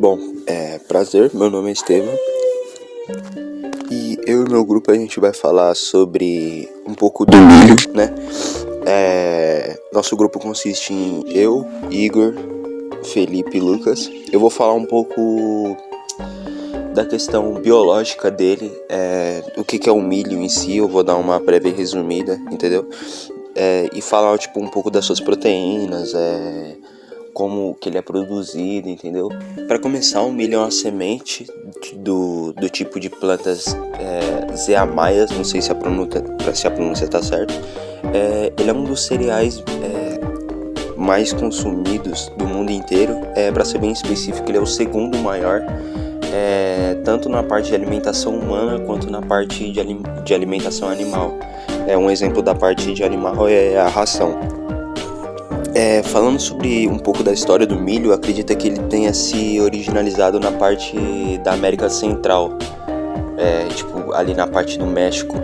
Bom, prazer, meu nome é Estevam e eu e meu grupo a gente vai falar sobre um pouco do milho, né? Nosso grupo consiste em eu, Igor, Felipe e Lucas. Eu vou falar um pouco da questão biológica dele, o que é o milho em si. Eu vou dar uma breve resumida, entendeu? E falar um pouco das suas proteínas, como que ele é produzido, entendeu? Para começar, o milho é uma semente do tipo de plantas zeamaias, não sei se a pronúncia tá certa. Ele é um dos cereais mais consumidos do mundo inteiro. Para ser bem específico, ele é o segundo maior, tanto na parte de alimentação humana quanto na parte de alimentação animal. Um exemplo da parte de animal é a ração. Falando sobre um pouco da história do milho, acredita que ele tenha se originalizado na parte da América Central, ali na parte do México,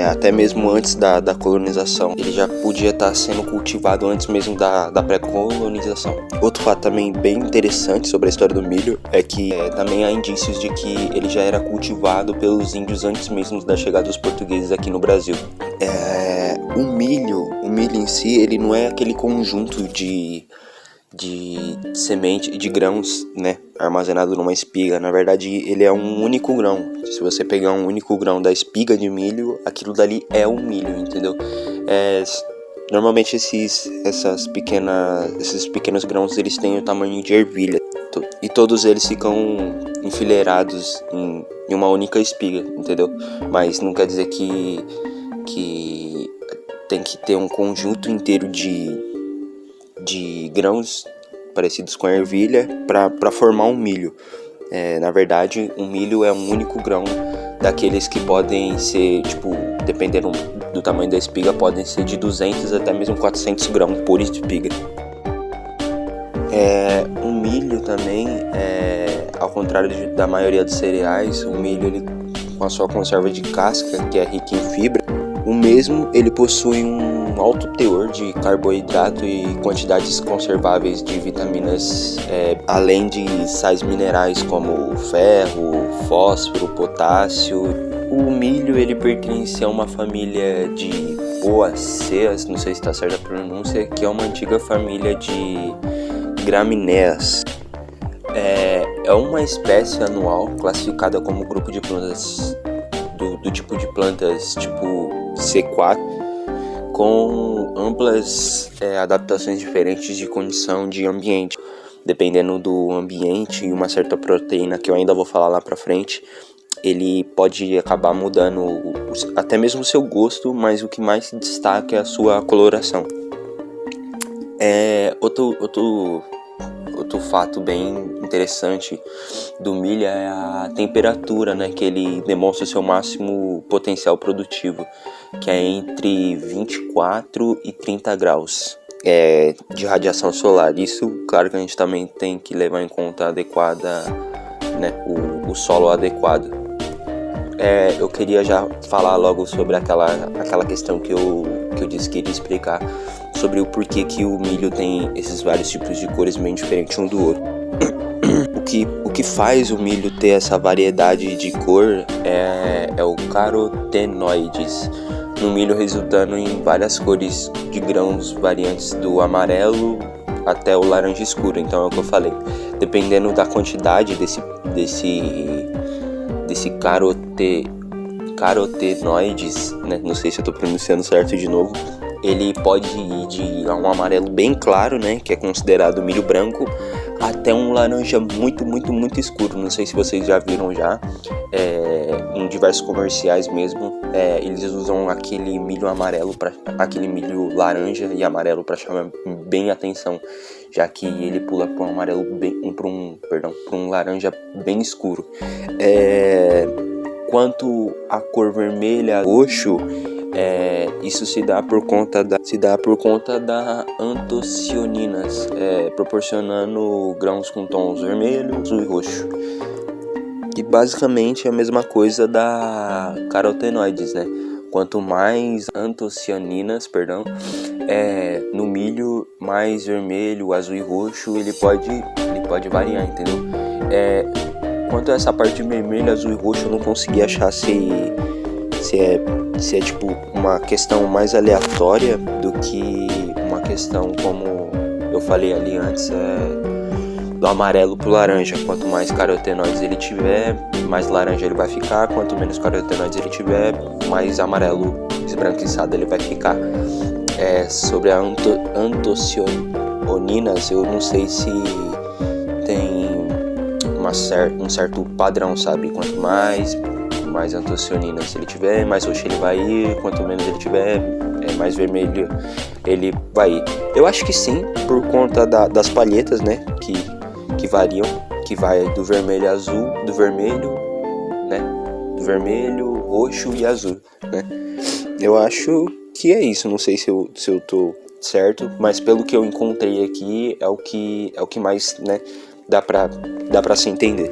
até mesmo antes da colonização. Ele já podia estar sendo cultivado antes mesmo da pré-colonização. Outro fato também bem interessante sobre a história do milho é que também há indícios de que ele já era cultivado pelos índios antes mesmo da chegada dos portugueses aqui no Brasil. O milho em si, ele não é aquele conjunto de semente, de grãos, né, armazenado numa espiga. Na verdade, ele é um único grão. Se você pegar um único grão da espiga de milho, aquilo dali é o milho, entendeu? Normalmente esses pequenos grãos, eles têm o tamanho de ervilha, e todos eles ficam enfileirados em uma única espiga, entendeu? Mas não quer dizer que tem que ter um conjunto inteiro de grãos parecidos com a ervilha para formar um milho. Na verdade, um milho é um único grão, daqueles que podem ser, dependendo do tamanho da espiga, podem ser de 200 até mesmo 400 grãos por espiga. O milho também, ao contrário da maioria dos cereais, o milho, ele, com a sua conserva de casca, que é rica em fibra, o mesmo ele possui um alto teor de carboidrato e quantidades conserváveis de vitaminas, além de sais minerais como ferro, fósforo, potássio. O milho, ele pertence a uma família de Poaceae, não sei se está certa a pronúncia, que é uma antiga família de gramíneas. É uma espécie anual classificada como grupo de plantas do tipo de plantas tipo C4, com amplas adaptações diferentes de condição de ambiente. Dependendo do ambiente e uma certa proteína, que eu ainda vou falar lá pra frente, ele pode acabar mudando até mesmo o seu gosto, mas o que mais se destaca é a sua coloração. Outro fato bem interessante do milho é a temperatura, né, que ele demonstra o seu máximo potencial produtivo, que é entre 24 e 30 graus de radiação solar. Isso, claro que a gente também tem que levar em conta a adequada, né, o solo adequado. Eu queria já falar logo sobre aquela questão que eu disse que iria explicar, sobre o porquê que o milho tem esses vários tipos de cores bem diferentes um do outro. O que faz o milho ter essa variedade de cor é o carotenoides no milho, resultando em várias cores de grãos variantes do amarelo até o laranja escuro. Então é o que eu falei, dependendo da quantidade desse carotenoides, né? Não sei se eu tô pronunciando certo de novo. Ele pode ir de um amarelo bem claro, né, que é considerado milho branco, até um laranja muito, muito, muito escuro. Não sei se vocês já viram em diversos comerciais mesmo, eles usam aquele milho milho laranja e amarelo para chamar bem a atenção, já que ele pula para um laranja bem escuro. Quanto à cor vermelha, roxo, isso se dá por conta da antocianinas, proporcionando grãos com tons vermelho, azul e roxo. E basicamente é a mesma coisa da carotenoides, né? Quanto mais antocianinas, no milho, mais vermelho, azul e roxo ele pode variar, entendeu? quanto a essa parte de vermelho, azul e roxo, eu não consegui achar se é tipo uma questão mais aleatória do que uma questão, como eu falei ali antes, do amarelo pro laranja. Quanto mais carotenoides ele tiver, mais laranja ele vai ficar. Quanto menos carotenoides ele tiver, mais amarelo esbranquiçado ele vai ficar. Sobre a antocianinas, eu não sei se tem um certo padrão, sabe? Quanto mais antocianinas ele tiver, mais roxo ele vai ir. Quanto menos ele tiver, mais vermelho ele vai ir. Eu acho que sim, por conta das palhetas, né? Que variam, que vai do vermelho azul, do vermelho, né? Do vermelho, roxo e azul, né? Eu acho que é isso. Não sei se eu tô certo, mas pelo que eu encontrei aqui é o que mais, né? Dá pra se entender.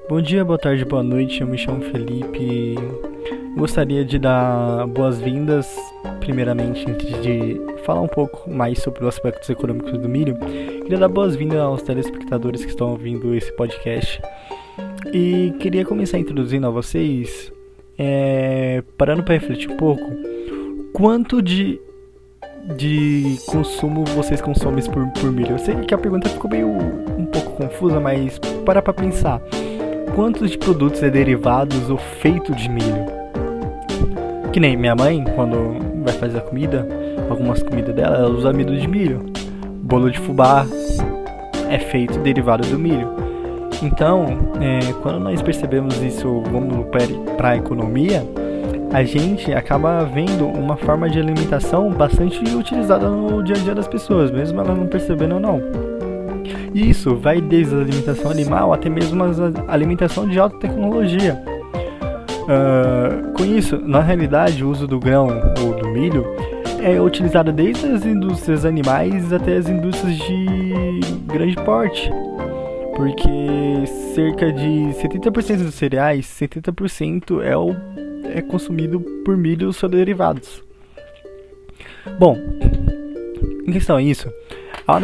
Bom dia, boa tarde, boa noite, eu me chamo Felipe. Gostaria de dar boas-vindas, primeiramente, antes de falar um pouco mais sobre os aspectos econômicos do milho. Queria dar boas-vindas aos telespectadores que estão ouvindo esse podcast. E queria começar introduzindo a vocês, parando para refletir um pouco, quanto de consumo vocês consomem por milho. Eu sei que a pergunta ficou meio um pouco confusa, mas para pensar. Quantos de produtos derivados ou feito de milho? Que nem minha mãe, quando vai fazer a comida, algumas comidas dela, ela usa amido de milho. Bolo de fubá é feito derivado do milho. Então, quando nós percebemos isso, vamos para a economia, a gente acaba vendo uma forma de alimentação bastante utilizada no dia a dia das pessoas, mesmo elas não percebendo ou não. E isso vai desde a alimentação animal até mesmo a alimentação de alta tecnologia. Com isso, na realidade, o uso do grão ou do milho é utilizado desde as indústrias animais até as indústrias de grande porte. Porque cerca de 70% dos cereais, 70% é consumido por milho ou seus derivados. Bom, em questão a isso, ao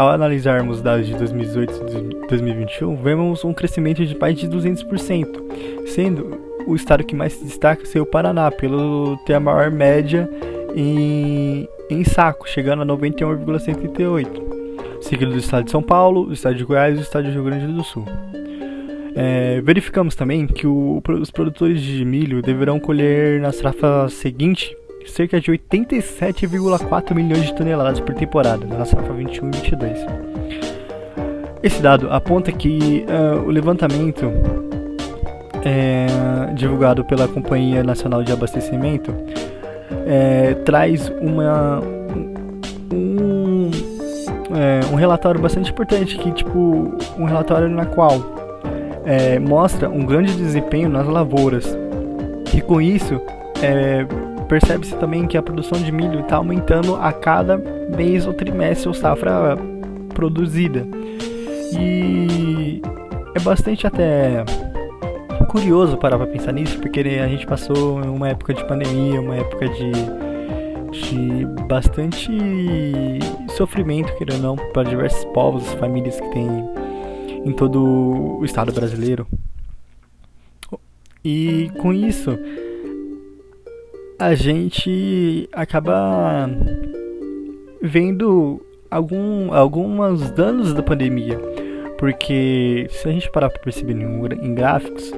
analisarmos dados de 2018 e 2021, vemos um crescimento de mais de 200%, sendo o estado que mais se destaca ser o Paraná, pelo ter a maior média em saco, chegando a 91,78%, seguido do estado de São Paulo, do estado de Goiás e do estado do Rio Grande do Sul. Verificamos também que os produtores de milho deverão colher na safra seguinte cerca de 87,4 milhões de toneladas por temporada, na safra 21 e 22. Esse dado aponta que o levantamento divulgado pela Companhia Nacional de Abastecimento traz um relatório bastante importante, um relatório na qual mostra um grande desempenho nas lavouras, e com isso percebe-se também que a produção de milho está aumentando a cada mês ou trimestre ou safra produzida. E é bastante até curioso parar para pensar nisso, porque a gente passou uma época de pandemia, uma época de bastante sofrimento, querendo ou não, para diversos povos, famílias que tem em todo o estado brasileiro. E com isso a gente acaba vendo alguns danos da pandemia, porque se a gente parar para perceber em gráficos,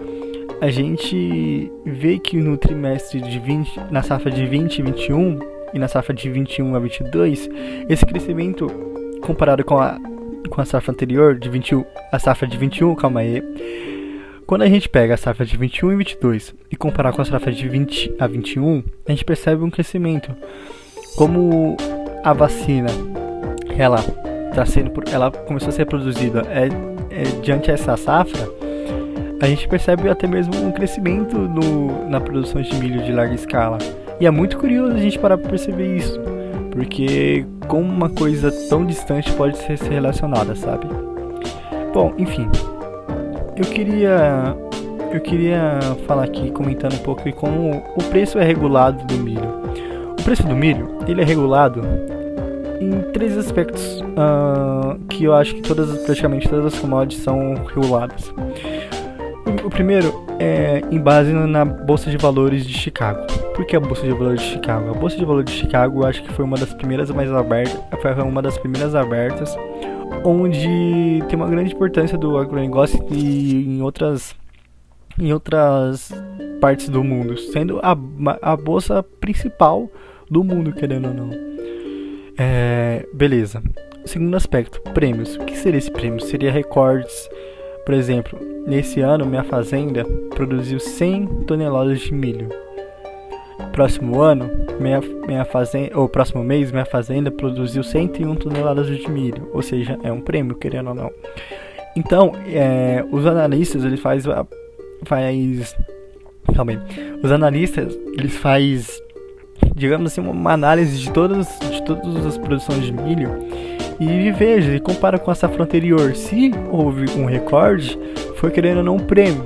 a gente vê que no trimestre na safra de 20 e 21 e na safra de 21 a 22, esse crescimento comparado com a safra anterior, a safra de 21, quando a gente pega a safra de 21 e 22 e comparar com a safra de 20 a 21, a gente percebe um crescimento. Como a vacina, ela começou a ser produzida diante dessa safra, a gente percebe até mesmo um crescimento na produção de milho de larga escala. E é muito curioso a gente parar para perceber isso, porque como uma coisa tão distante pode ser relacionada, sabe? Bom, enfim, eu queria falar aqui, comentando um pouco de como o preço é regulado do milho. O preço do milho, ele é regulado em três aspectos que eu acho que praticamente todas as commodities são reguladas. O primeiro é em base na Bolsa de Valores de Chicago. Por que a Bolsa de Valores de Chicago? A Bolsa de Valores de Chicago eu acho que foi uma das primeiras abertas, onde tem uma grande importância do agronegócio e em outras partes do mundo, sendo a bolsa principal do mundo, querendo ou não. Beleza. Segundo aspecto, prêmios. O que seria esse prêmio? Seria recordes. Por exemplo, nesse ano minha fazenda produziu 100 toneladas de milho. Próximo ano, próximo mês, minha fazenda produziu 101 toneladas de milho. Ou seja, é um prêmio, querendo ou não. Então, os analistas, eles fazem, digamos assim, uma análise de todas as produções de milho e veja, e compara com a safra anterior. Se houve um recorde, foi, querendo ou não, um prêmio.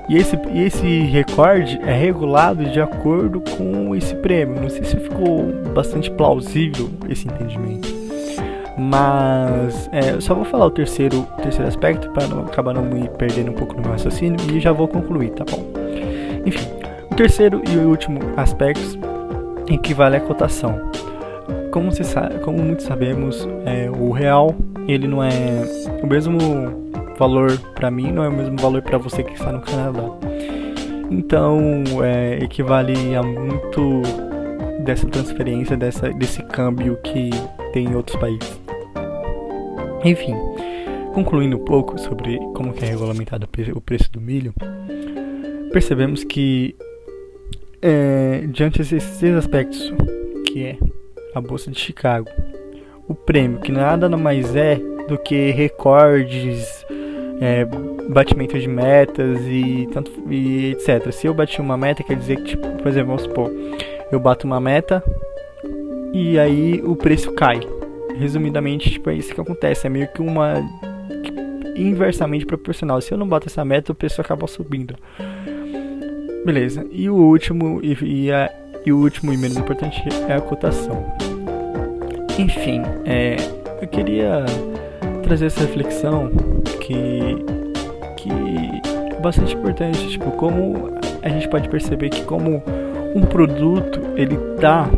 E esse recorde é regulado de acordo com esse prêmio. Não sei se ficou bastante plausível esse entendimento. Mas eu só vou falar o terceiro aspecto para acabar não me perdendo um pouco no meu raciocínio e já vou concluir, tá bom? Enfim, o terceiro e o último aspecto equivale à cotação. Como muitos sabemos, o real ele não é o mesmo valor para mim, não é o mesmo valor para você que está no Canadá. Então, equivale a muito dessa transferência, desse câmbio que tem em outros países. Enfim, concluindo um pouco sobre como que é regulamentado o preço do milho, percebemos que diante desses três aspectos, que é a Bolsa de Chicago, o prêmio, que nada mais é do que recordes, batimento de metas e etc. Se eu bati uma meta, quer dizer que, tipo, por exemplo, vamos supor, eu bato uma meta e aí o preço cai. Resumidamente, tipo, é isso que acontece. É meio que inversamente proporcional. Se eu não bato essa meta, o preço acaba subindo. Beleza. E o último e menos importante é a cotação. Enfim, eu queria trazer essa reflexão que é bastante importante, tipo, como a gente pode perceber que como um produto ele dá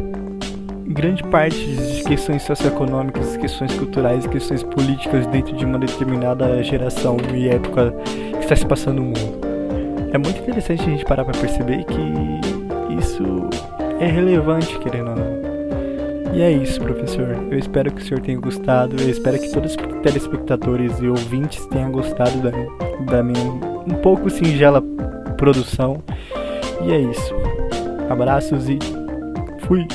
grande parte de questões socioeconômicas, questões culturais, questões políticas dentro de uma determinada geração e época que está se passando no mundo. É muito interessante a gente parar para perceber que isso é relevante, querendo ou não. E é isso, professor. Eu espero que o senhor tenha gostado. Eu espero que todos os telespectadores e ouvintes tenham gostado da minha um pouco singela produção. E é isso. Abraços e fui!